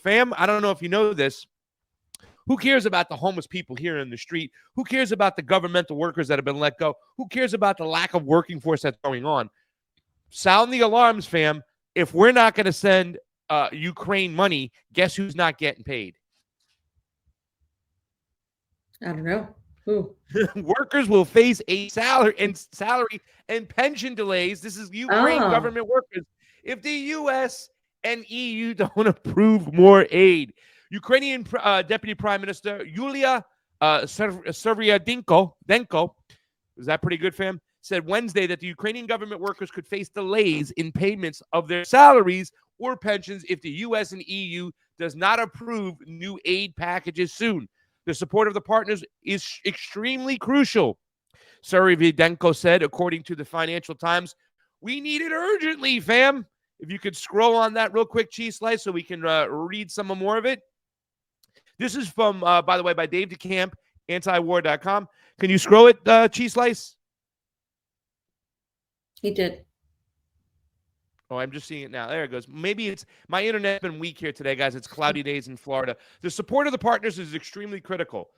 Fam, I don't know if you know this. Who cares about the homeless people here in the street? Who cares about the governmental workers that have been let go? Who cares about the lack of working force that's going on? Sound the alarms, fam. If we're not going to send Ukraine money, guess who's not getting paid? I don't know. Who? Workers will face a salary and pension delays. This is Ukraine Oh, government workers if the U.S. and EU don't approve more aid. Ukrainian Deputy Prime Minister Yulia Serviadinko, is that pretty good, fam? Said Wednesday that the Ukrainian government workers could face delays in payments of their salaries or pensions if the U.S. and EU does not approve new aid packages soon. The support of the partners is extremely crucial, Serviadinko said, according to the Financial Times. We need it urgently, fam. If you could scroll on that real quick, Cheese Slice, so we can read some more of it. This is from, by the way, by Dave DeCamp, antiwar.com. Can you scroll it, Cheese Slice? he did. Oh, I'm just seeing it now. There it goes. Maybe it's my internet's been weak here today, guys. It's cloudy days in Florida. The support of the partners is extremely critical.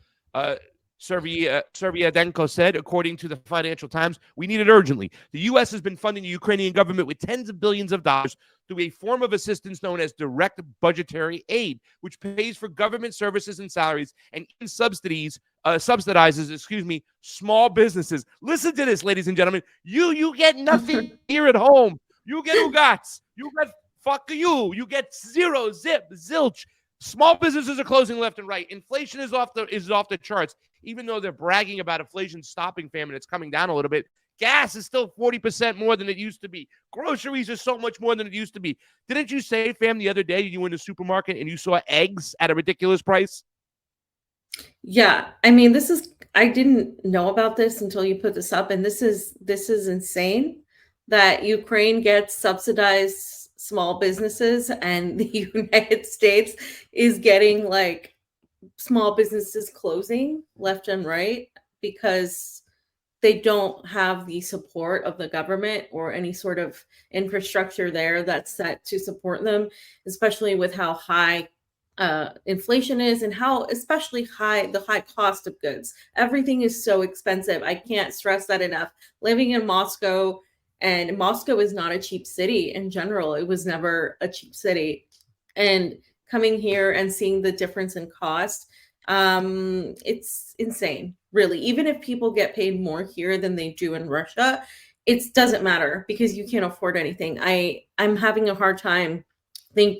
Serviadinko said, according to the Financial Times, we need it urgently. The U.S. has been funding the Ukrainian government with tens of billions of dollars through a form of assistance known as direct budgetary aid, which pays for government services and salaries and subsidizes, small businesses. Listen to this, ladies and gentlemen. You get nothing here at home. You get ugats. You get fuck you. You get zero, zip, zilch. Small businesses are closing left and right. Inflation is off the charts. Even though they're bragging about inflation stopping, famine, it's coming down a little bit. Gas is still 40% more than it used to be. Groceries are so much more than it used to be. Didn't you say, fam, the other day you went to the supermarket and you saw eggs at a ridiculous price? Yeah, I mean, I didn't know about this until you put this up, and this is insane that Ukraine gets subsidized small businesses and the United States is getting like small businesses closing left and right because they don't have the support of the government or any sort of infrastructure there that's set to support them, especially with how high inflation is and how especially the high cost of goods. Everything is so expensive. I can't stress that enough. Living in Moscow, and Moscow is not a cheap city in general. It was never a cheap city. And coming here and seeing the difference in cost, it's insane, really. Even if people get paid more here than they do in Russia, it doesn't matter because you can't afford anything. I'm having a hard time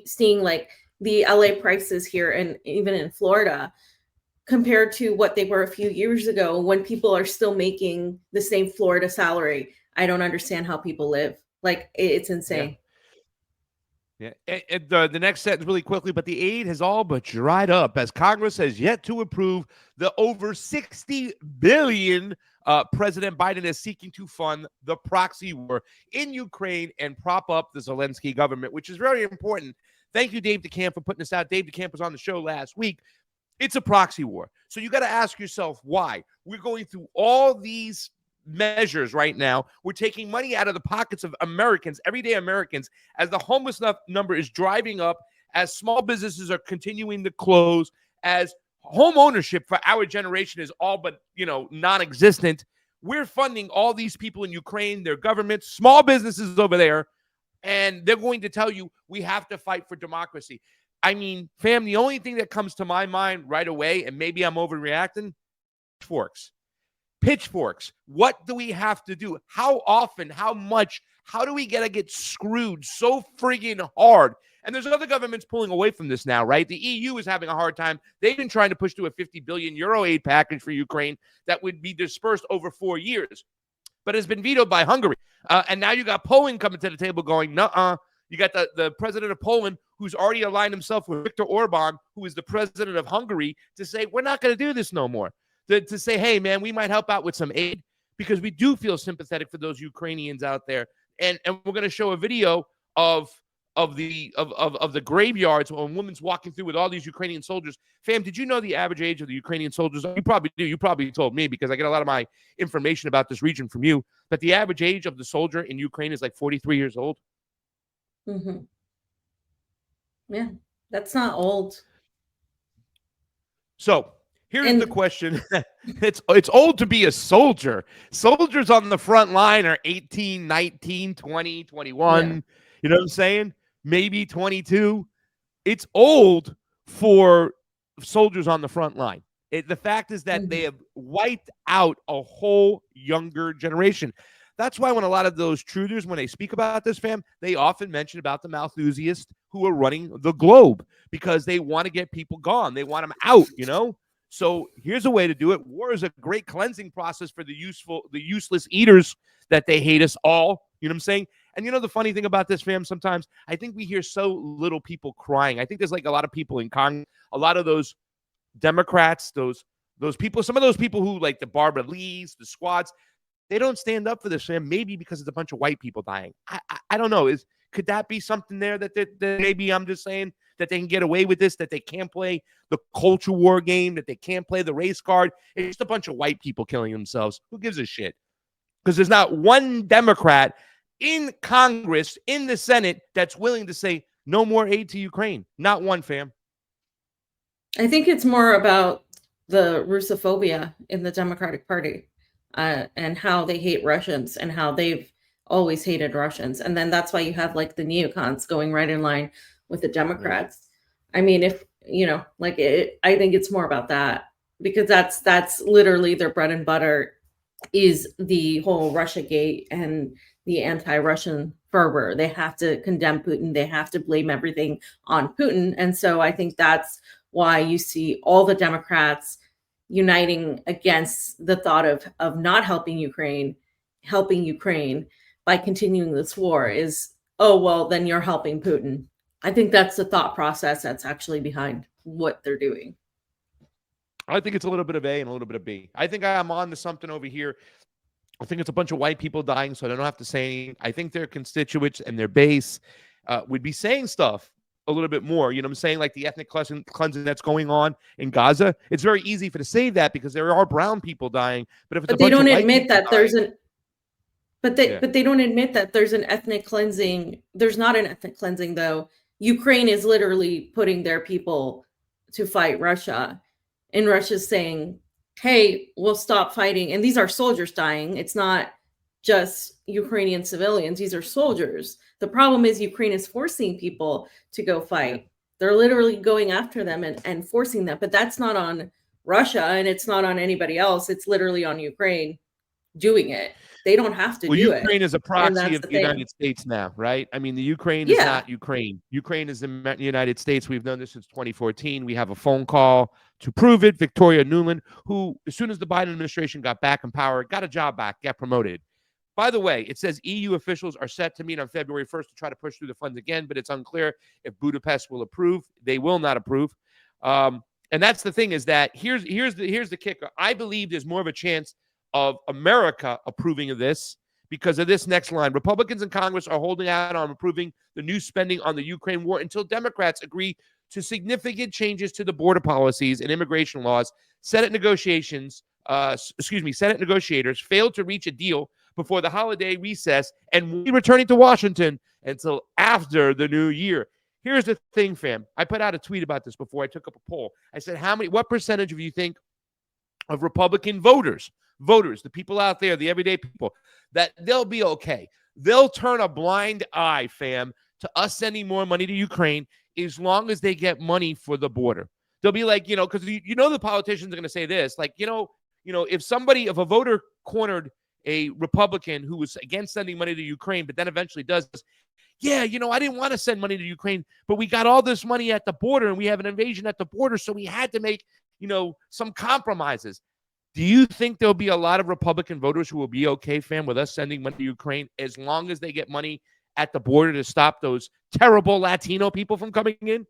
seeing like the LA prices here and even in Florida compared to what they were a few years ago when people are still making the same Florida salary. I don't understand how people live. Like, it's insane. Yeah. The next sentence really quickly, but the aid has all but dried up as Congress has yet to approve the over $60 billion President Biden is seeking to fund the proxy war in Ukraine and prop up the Zelensky government, which is very important. Thank you, Dave DeCamp, for putting this out. Dave DeCamp was on the show last week. It's a proxy war. So you got to ask yourself why. We're going through all these measures right now. We're taking money out of the pockets of Americans, everyday Americans, as the homeless number is driving up, as small businesses are continuing to close, as home ownership for our generation is all but, non-existent. We're funding all these people in Ukraine, their governments, small businesses over there, and they're going to tell you we have to fight for democracy. I mean, fam, the only thing that comes to my mind right away, and maybe I'm overreacting, pitchforks. What do we have to do? How often? How much? How do we get screwed so friggin' hard? And there's other governments pulling away from this now, right? The EU is having a hard time. They've been trying to push through a 50 billion euro aid package for Ukraine that would be dispersed over 4 years, but has been vetoed by Hungary. And now you got Poland coming to the table going, nuh-uh. You got the president of Poland who's already aligned himself with Viktor Orban, who is the president of Hungary, to say, we're not going to do this no more. To say, hey, man, we might help out with some aid because we do feel sympathetic for those Ukrainians out there. And we're going to show a video of the graveyards when a woman's walking through with all these Ukrainian soldiers. Fam, did you know the average age of the Ukrainian soldiers? You probably do. You probably told me because I get a lot of my information about this region from you. But the average age of the soldier in Ukraine is like 43 years old. Mm-hmm. Yeah. That's not old. So here's the question. It's old to be a soldier. Soldiers on the front line are 18, 19, 20, 21. Yeah. You know what I'm saying? Maybe 22. It's old for soldiers on the front line. The fact is that they have wiped out a whole younger generation. That's why when a lot of those truthers, when they speak about this, fam, they often mention about the Malthusiasts who are running the globe because they want to get people gone. They want them out, you know? So here's a way to do it. War is a great cleansing process for the useless eaters that they hate us all. You know what I'm saying? And you know the funny thing about this, fam, sometimes I think we hear so little people crying. I think there's like a lot of people in Congress, a lot of those Democrats, those people, some of those people who like the Barbara Lees, the squads, they don't stand up for this, fam. Maybe because it's a bunch of white people dying. I don't know. Could that be something there that maybe I'm just saying that they can get away with this, that they can't play the culture war game, that they can't play the race card? It's just a bunch of white people killing themselves. Who gives a shit? Because there's not one Democrat in Congress, in the Senate, that's willing to say no more aid to Ukraine. Not one, fam. I think it's more about the Russophobia in the Democratic Party and how they hate Russians and how they've always hated Russians. And then that's why you have like the neocons going right in line with the Democrats. I mean, if, you know, like I think it's more about that because that's literally their bread and butter is the whole Russiagate and the anti-Russian fervor. They have to condemn Putin. They have to blame everything on Putin. And so I think that's why you see all the Democrats uniting against the thought of not helping Ukraine by continuing this war is, oh, well, then you're helping Putin. I think that's the thought process that's actually behind what they're doing. I think it's a little bit of A and a little bit of B. I think I'm on to something over here. I think it's a bunch of white people dying, so I don't have to say anything. I think their constituents and their base would be saying stuff a little bit more. You know what I'm saying? Like the ethnic cleansing that's going on in Gaza. It's very easy to say that because there are brown people dying. But if it's they don't admit that there's an but they don't admit that there's an ethnic cleansing. There's not an ethnic cleansing, though. Ukraine is literally putting their people to fight Russia. And Russia's saying, hey, we'll stop fighting. And these are soldiers dying. It's not just Ukrainian civilians. These are soldiers. The problem is Ukraine is forcing people to go fight. They're literally going after them and forcing them. But that's not on Russia and it's not on anybody else. It's literally on Ukraine doing it. They don't have to do Ukraine it. Ukraine is a proxy of the United States now, right? I mean, the Ukraine is not Ukraine. Ukraine is the United States. We've known this since 2014. We have a phone call to prove it. Victoria Nuland, who, as soon as the Biden administration got back in power, got a job back, got promoted. By the way, it says EU officials are set to meet on February 1st to try to push through the funds again, but it's unclear if Budapest will approve. They will not approve. And that's the thing is that here's the kicker. I believe there's more of a chance of America approving of this because of this next line. Republicans in Congress are holding out on approving the new spending on the Ukraine war until Democrats agree to significant changes to the border policies and immigration laws. Senate negotiators failed to reach a deal before the holiday recess and will be returning to Washington until after the new year. Here's the thing, fam. I put out a tweet about this before I took up a poll. I said, what percentage of you think of Republican voters, the people out there, the everyday people, that they'll be okay? They'll turn a blind eye, fam, to us sending more money to Ukraine as long as they get money for the border. They'll be like, because the politicians are going to say this, like, if a voter cornered a Republican who was against sending money to Ukraine, but then eventually does this, I didn't want to send money to Ukraine, but we got all this money at the border and we have an invasion at the border, so we had to make, some compromises. Do you think there'll be a lot of Republican voters who will be okay, fam, with us sending money to Ukraine as long as they get money at the border to stop those terrible Latino people from coming in?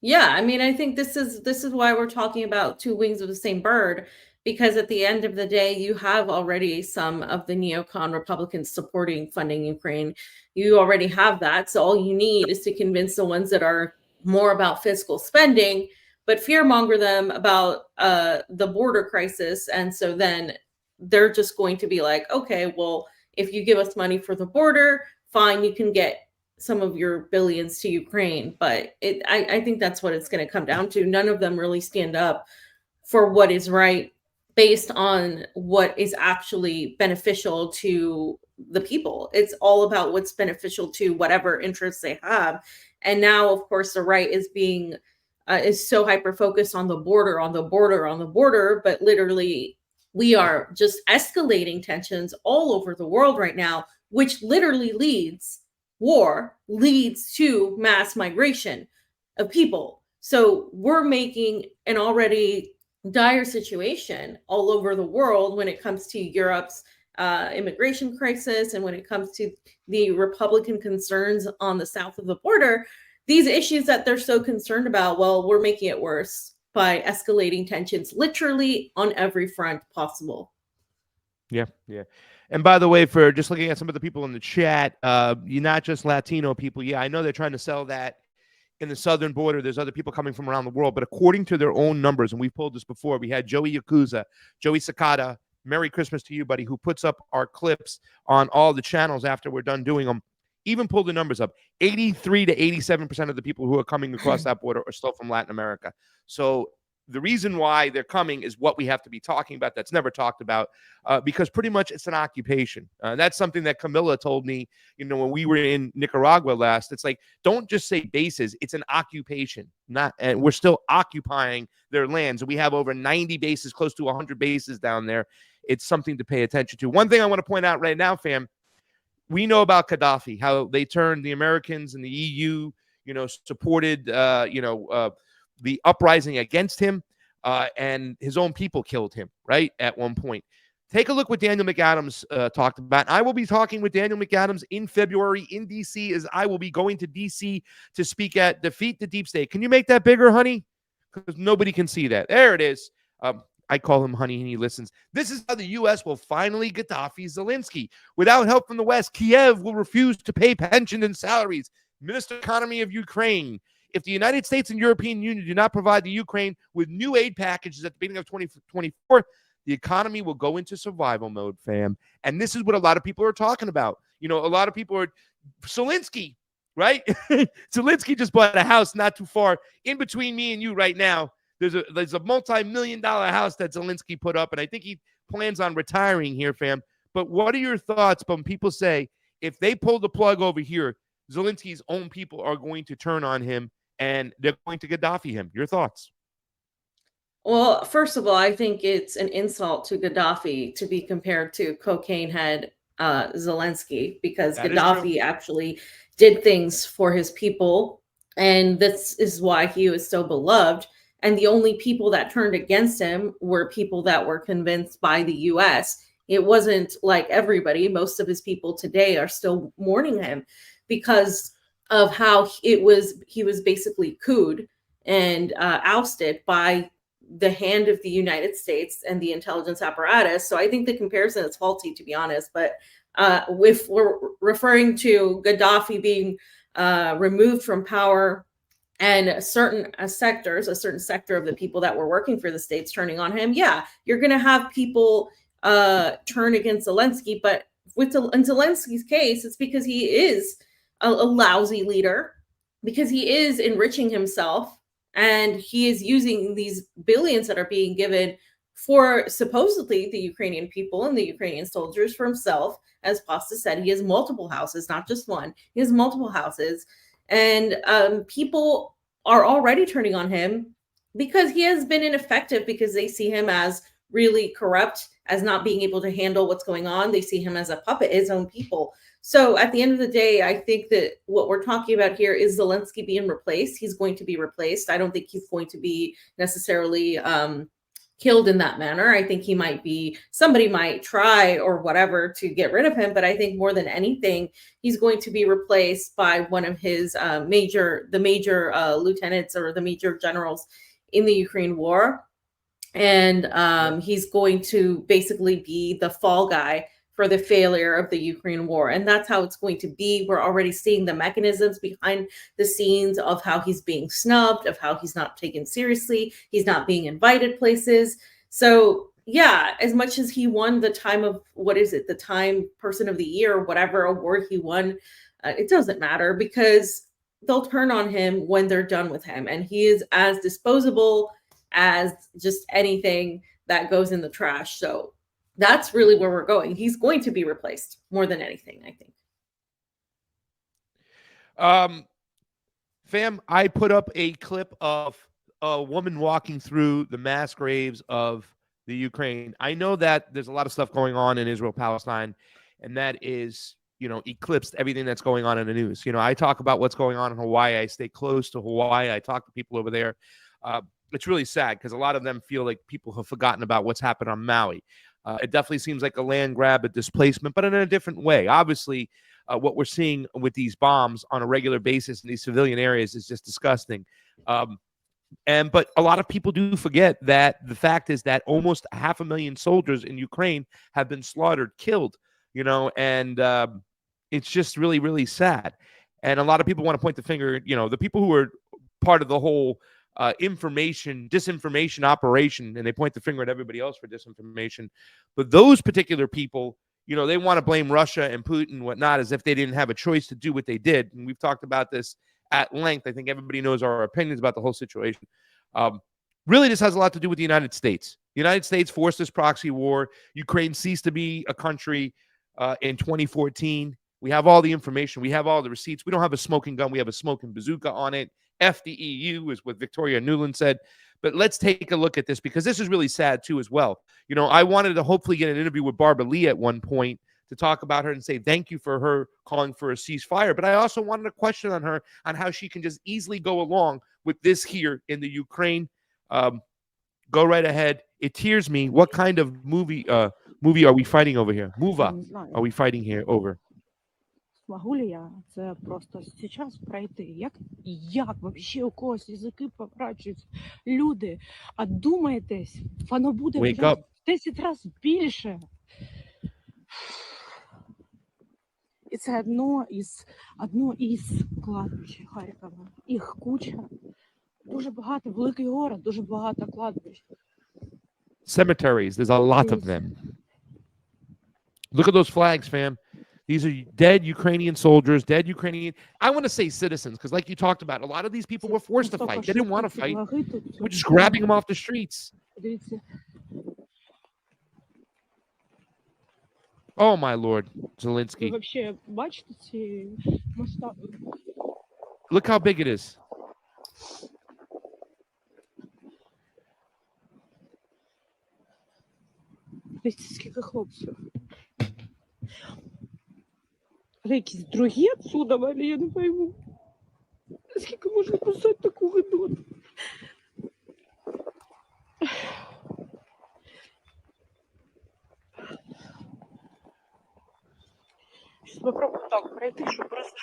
Yeah, I mean, I think this is why we're talking about two wings of the same bird, because at the end of the day, you have already some of the neocon Republicans supporting funding Ukraine. You already have that. So all you need is to convince the ones that are more about fiscal spending, but fearmonger them about the border crisis. And so then they're just going to be like, okay, well, if you give us money for the border, fine, you can get some of your billions to Ukraine. But I think that's what it's going to come down to. None of them really stand up for what is right based on what is actually beneficial to the people. It's all about what's beneficial to whatever interests they have. And now, of course, the right is being is so hyper focused on the border, on the border, on the border, but literally we are just escalating tensions all over the world right now, which literally leads to mass migration of people. So we're making an already dire situation all over the world when it comes to Europe's immigration crisis, and when it comes to the Republican concerns on the south of the border. These issues that they're so concerned about, well, we're making it worse by escalating tensions literally on every front possible. Yeah. And by the way, for just looking at some of the people in the chat, you're not just Latino people. Yeah, I know they're trying to sell that in the southern border. There's other people coming from around the world, but according to their own numbers, and we've pulled this before, we had Joey Yakuza, Joey Sakata, Merry Christmas to you, buddy, who puts up our clips on all the channels after we're done doing them. Even pull the numbers up. 83 to 87% of the people who are coming across that border are still from Latin America. So the reason why they're coming is what we have to be talking about. That's never talked about because pretty much it's an occupation. That's something that Camilla told me, when we were in Nicaragua last. It's like, don't just say bases. It's an occupation. And we're still occupying their lands. We have over 90 bases, close to 100 bases down there. It's something to pay attention to. One thing I want to point out right now, fam, we know about Gaddafi, how they turned the Americans and the EU, supported, the uprising against him, and his own people killed him, right, at one point. Take a look what Daniel McAdams talked about. I will be talking with Daniel McAdams in February in D.C., as I will be going to D.C. to speak at Defeat the Deep State. Can you make that bigger, honey? Because nobody can see that. There it is. I call him honey and he listens. This is how the U.S. will finally Gaddafi Zelensky. Without help from the West, Kiev will refuse to pay pensions and salaries. Minister of Economy of Ukraine. If the United States and European Union do not provide the Ukraine with new aid packages at the beginning of 2024, the economy will go into survival mode, fam. And this is what a lot of people are talking about. A lot of people are Zelensky, right? Zelensky just bought a house not too far in between me and you right now. There's a multi-million-dollar house that Zelensky put up, and I think he plans on retiring here, fam. But what are your thoughts when people say, if they pull the plug over here, Zelensky's own people are going to turn on him and they're going to Gaddafi him? Your thoughts? Well, first of all, I think it's an insult to Gaddafi to be compared to cocaine head Zelensky, because Gaddafi actually did things for his people, and this is why he was so beloved. And the only people that turned against him were people that were convinced by the U.S. It wasn't like everybody. Most of his people today are still mourning him because of how he was basically couped and ousted by the hand of the United States and the intelligence apparatus. So I think the comparison is faulty, to be honest. But if we're referring to Gaddafi being removed from power, and a certain sector of the people that were working for the states turning on him, yeah, you're going to have people turn against Zelensky. But in Zelensky's case, it's because he is a lousy leader, because he is enriching himself, and he is using these billions that are being given for supposedly the Ukrainian people and the Ukrainian soldiers for himself. As Pasta said, he has multiple houses, not just one. He has multiple houses. And people are already turning on him because he has been ineffective, because they see him as really corrupt, as not being able to handle what's going on. They see him as a puppet, his own people. So at the end of the day, I think that what we're talking about here is Zelensky being replaced. He's going to be replaced. I don't think he's going to be necessarily killed in that manner. I think somebody might try or whatever to get rid of him, but I think more than anything, he's going to be replaced by one of his major lieutenants or the major generals in the Ukraine war. And he's going to basically be the fall guy for the failure of the Ukraine war. And that's how it's going to be. We're already seeing the mechanisms behind the scenes of how he's being snubbed, of how he's not taken seriously. He's not being invited places. So yeah, as much as he won the Time Person of the Year, whatever award he won It doesn't matter because they'll turn on him when they're done with him. And he is as disposable as just anything that goes in the trash. So that's really where we're going. He's going to be replaced more than anything, I think. Fam, I put up a clip of a woman walking through the mass graves of the Ukraine. I know that there's a lot of stuff going on in Israel, Palestine, and that is, eclipsed everything that's going on in the news. I talk about what's going on in Hawaii. I stay close to Hawaii. I talk to people over there. It's really sad because a lot of them feel like people have forgotten about what's happened on Maui. It definitely seems like a land grab, a displacement, but in a different way. Obviously, what we're seeing with these bombs on a regular basis in these civilian areas is just disgusting. But a lot of people do forget that the fact is that almost 500,000 soldiers in Ukraine have been slaughtered, killed, and it's just really, really sad. And a lot of people want to point the finger, the people who are part of the whole disinformation operation, and they point the finger at everybody else for disinformation. But those particular people, they want to blame Russia and Putin and whatnot as if they didn't have a choice to do what they did. And we've talked about this at length. I think everybody knows our opinions about the whole situation. Really, this has a lot to do with the United States. The United States forced this proxy war. Ukraine ceased to be a country in 2014. We have all the information. We have all the receipts. We don't have a smoking gun. We have a smoking bazooka on it. FDEU is what Victoria Nuland said. But let's take a look at this because this is really sad too as well. I wanted to hopefully get an interview with Barbara Lee at one point to talk about her and say thank you for her calling for a ceasefire. But I also wanted a question on her on how she can just easily go along with this here in the Ukraine. Go right ahead. It tears me. What kind of movie are we fighting over here? Mova are we fighting here over? Могу ли я це просто зараз пройти? Як вообще у когось язики поворачуються? Люди, одумайтесь, воно буде в 10 разів більше. І це одно із кладбищ Харкова. Їх куча. Дуже багато, великий город, дуже багато кладбищ. Cemeteries, there's a lot of them. Look at those flags, fam. These are dead Ukrainian soldiers, dead Ukrainian. I want to say citizens, because like you talked about, a lot of these people were forced to fight. They didn't want to fight. We're just grabbing them off the streets. Oh, my Lord, Zelensky. Look how big it is. Скільки хлопців. Якісь другі отсюда, але я не пойму. Скільки можна писати таку гидоту? Сейчас попробую так пройти, щоб просто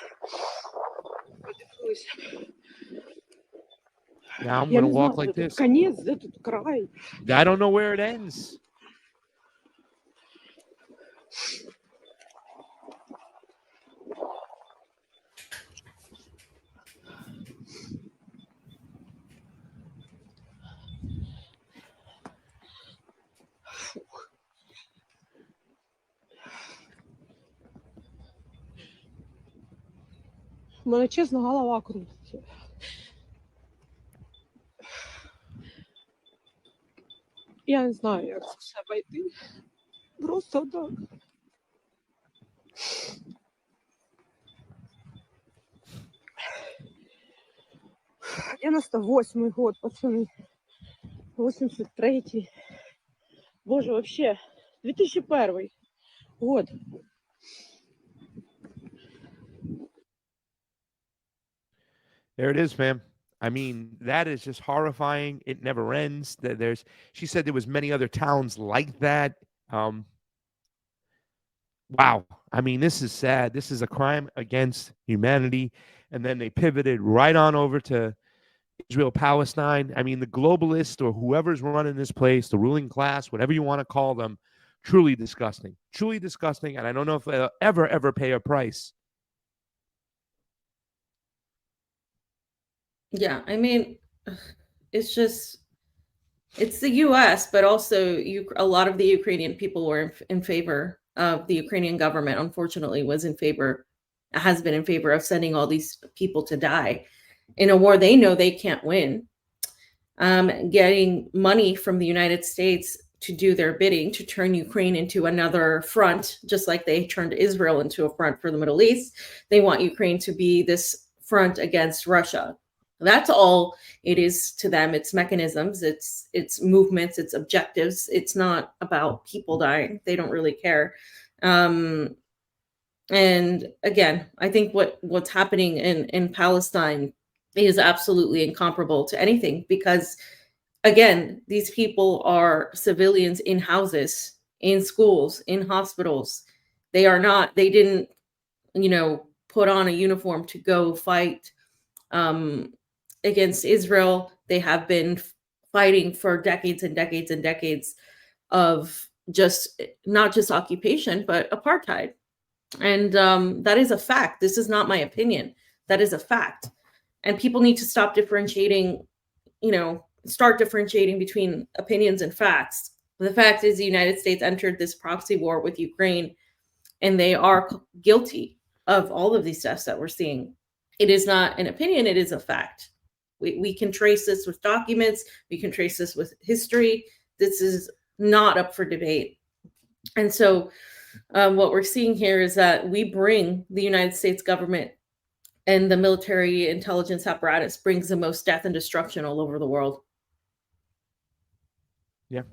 подивилися. Now I'm going to walk like this. Конец, де тут край? I don't know where it ends. У мене, чесно, голова крутиться. Я не знаю, як це все обійти. Просто так. Я на 108-й год, пацаны. 83-й. Боже, вообще. 2001 год. There it is, fam. I mean, that is just horrifying. It never ends. She said there was many other towns like that. Wow. I mean, this is sad. This is a crime against humanity. And then they pivoted right on over to Israel, Palestine. I mean, the globalists or whoever's running this place, the ruling class, whatever you want to call them, truly disgusting. Truly disgusting. And I don't know if they'll ever pay a price. Yeah, I mean, it's the U.S., but also a lot of the Ukrainian people were in favor of the Ukrainian government, unfortunately, was in favor has been in favor of sending all these people to die in a war they know they can't win, getting money from the United States to do their bidding, to turn Ukraine into another front, just like they turned Israel into a front for the Middle East. They want Ukraine to be this front against Russia. That's all it is to them. It's mechanisms, it's movements, it's objectives. It's not about people dying. They don't really care. And again, I think what's happening in Palestine is absolutely incomparable to anything, because again, these people are civilians in houses, in schools, in hospitals. They didn't, put on a uniform to go fight against Israel. They have been fighting for decades and decades and decades of not just occupation, but apartheid. And that is a fact. This is not my opinion. That is a fact. And people need to stop differentiating, start differentiating between opinions and facts. The fact is the United States entered this proxy war with Ukraine, and they are guilty of all of these deaths that we're seeing. It is not an opinion. It is a fact. We can trace this with documents. We can trace this with history. This is not up for debate. And so what we're seeing here is that we bring the United States government and the military intelligence apparatus brings the most death and destruction all over the world. Yeah.